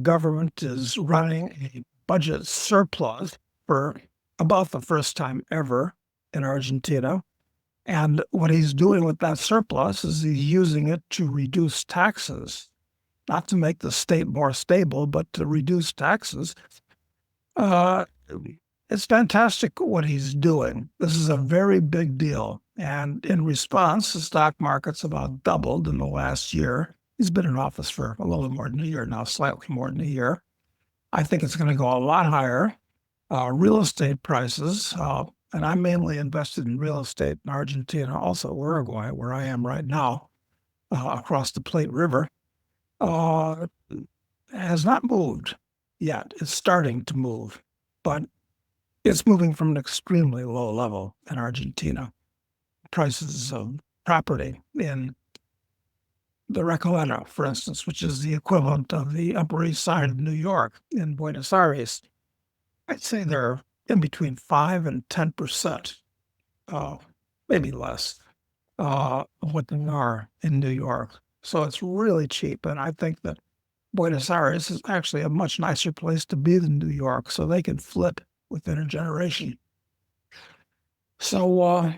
government is running a budget surplus for about the first time ever in Argentina. And what he's doing with that surplus is he's using it to reduce taxes, not to make the state more stable, but to reduce taxes. Uh, it's fantastic what he's doing. This is a very big deal. And in response, the stock market's about doubled in the last year. He's been in office for a little more than a year now, slightly more than a year. I think it's going to go a lot higher. Real estate prices, and I'm mainly invested in real estate in Argentina, also Uruguay, where I am right now, across the Plate River, uh, has not moved yet. It's starting to move, but it's moving from an extremely low level in Argentina. Prices of property in the Recoleta, for instance, which is the equivalent of the Upper East Side of New York in Buenos Aires, I'd say they're in between 5 and 10%, uh, maybe less, of what they are in New York. So it's really cheap. And I think that Buenos Aires is actually a much nicer place to be than New York, so they can flip within a generation. So,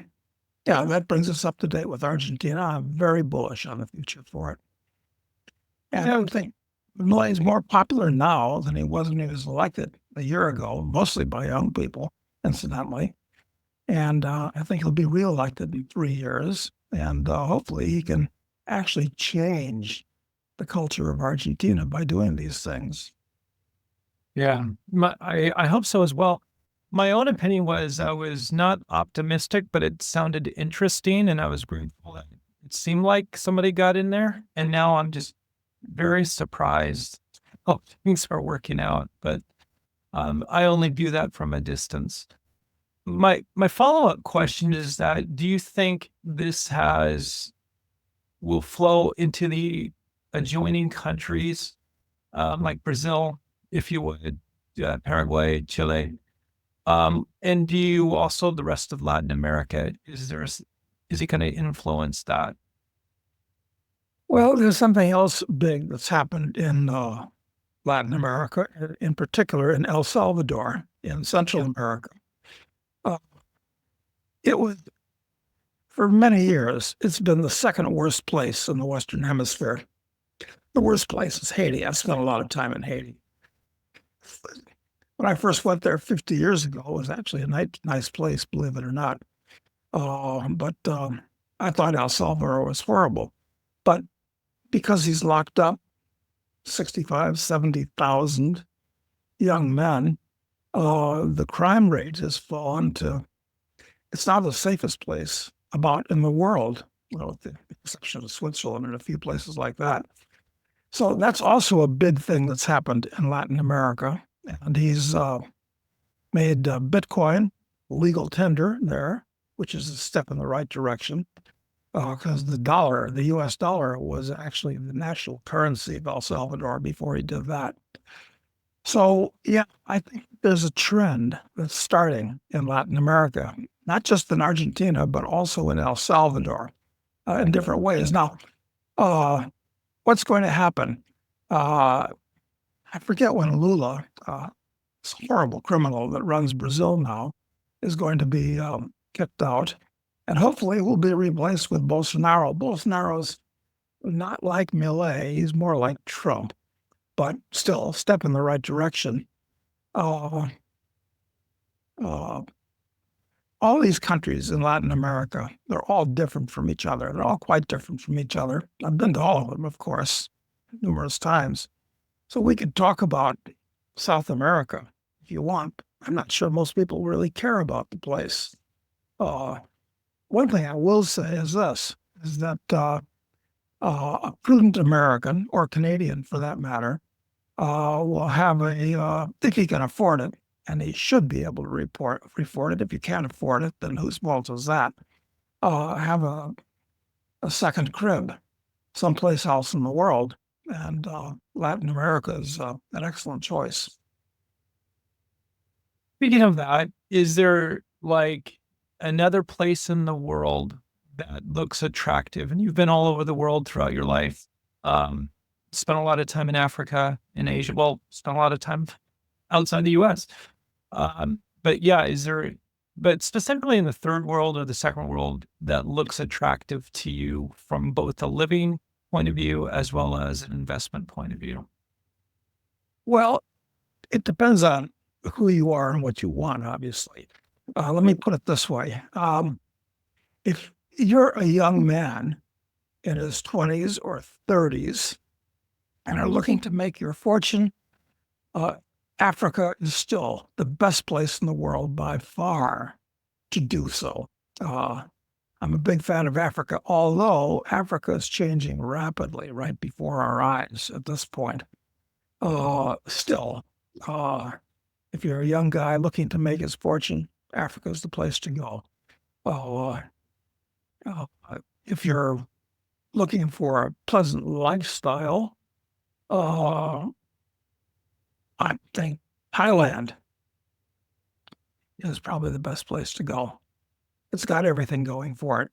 yeah, that brings us up to date with Argentina. I'm very bullish on the future for it. And I think Milei's more popular now than he was when he was elected a year ago, mostly by young people, incidentally. And I think he'll be reelected in 3 years. And hopefully he can actually change the culture of Argentina by doing these things. Yeah, I hope so as well. My own opinion was I was not optimistic, but it sounded interesting, and I was grateful that it seemed like somebody got in there. And now I'm just very surprised how things are working out. But I only view that from a distance. My follow-up question is that do you think this will flow into the adjoining countries like Brazil, if you would, Paraguay, Chile? And do you also the rest of Latin America? Is it going to influence that? Well, there's something else big that's happened in Latin America, in particular in El Salvador, in Central America. Uh, it was, for many years, it's been the second worst place in the Western Hemisphere. The worst place is Haiti. I spent a lot of time in Haiti. When I first went there 50 years ago, it was actually a nice place, believe it or not. But I thought El Salvador was horrible. But because he's locked up 65, 70,000 young men, the crime rate has fallen to, it's now the safest place about in the world, with the exception of Switzerland and a few places like that. So that's also a big thing that's happened in Latin America. And he's made Bitcoin legal tender there, which is a step in the right direction, because the US dollar, was actually the national currency of El Salvador before he did that. So, yeah, I think there's a trend that's starting in Latin America, not just in Argentina, but also in El Salvador in different ways. Now, what's going to happen? I forget when Lula, this horrible criminal that runs Brazil now, is going to be kicked out. And hopefully will be replaced with Bolsonaro. Bolsonaro's not like Milei. He's more like Trump, but still a step in the right direction. Uh, all these countries in Latin America, they're all different from each other. They're all quite different from each other. I've been to all of them, of course, numerous times. So we could talk about South America if you want. I'm not sure most people really care about the place. One thing I will say is this, is that a prudent American, or Canadian for that matter, will have if he can afford it, and he should be able to afford it. If you can't afford it, then whose fault is that? Have a second crib someplace else in the world. And Latin America is an excellent choice. Speaking of that, is there like another place in the world that looks attractive? And you've been all over the world throughout your life. spent a lot of time in Africa, in Asia. Well, spent a lot of time outside the U.S. But yeah, but specifically in the third world or the second world that looks attractive to you from both a living point of view as well as an investment point of view? Well, it depends on who you are and what you want, obviously. Let me put it this way. If you're a young man in his 20s or 30s and are looking to make your fortune, Africa is still the best place in the world by far to do so. I'm a big fan of Africa, although Africa is changing rapidly right before our eyes at this point. Still, if you're a young guy looking to make his fortune, Africa is the place to go. Uh, uh, if you're looking for a pleasant lifestyle, I think Thailand is probably the best place to go. It's got everything going for it.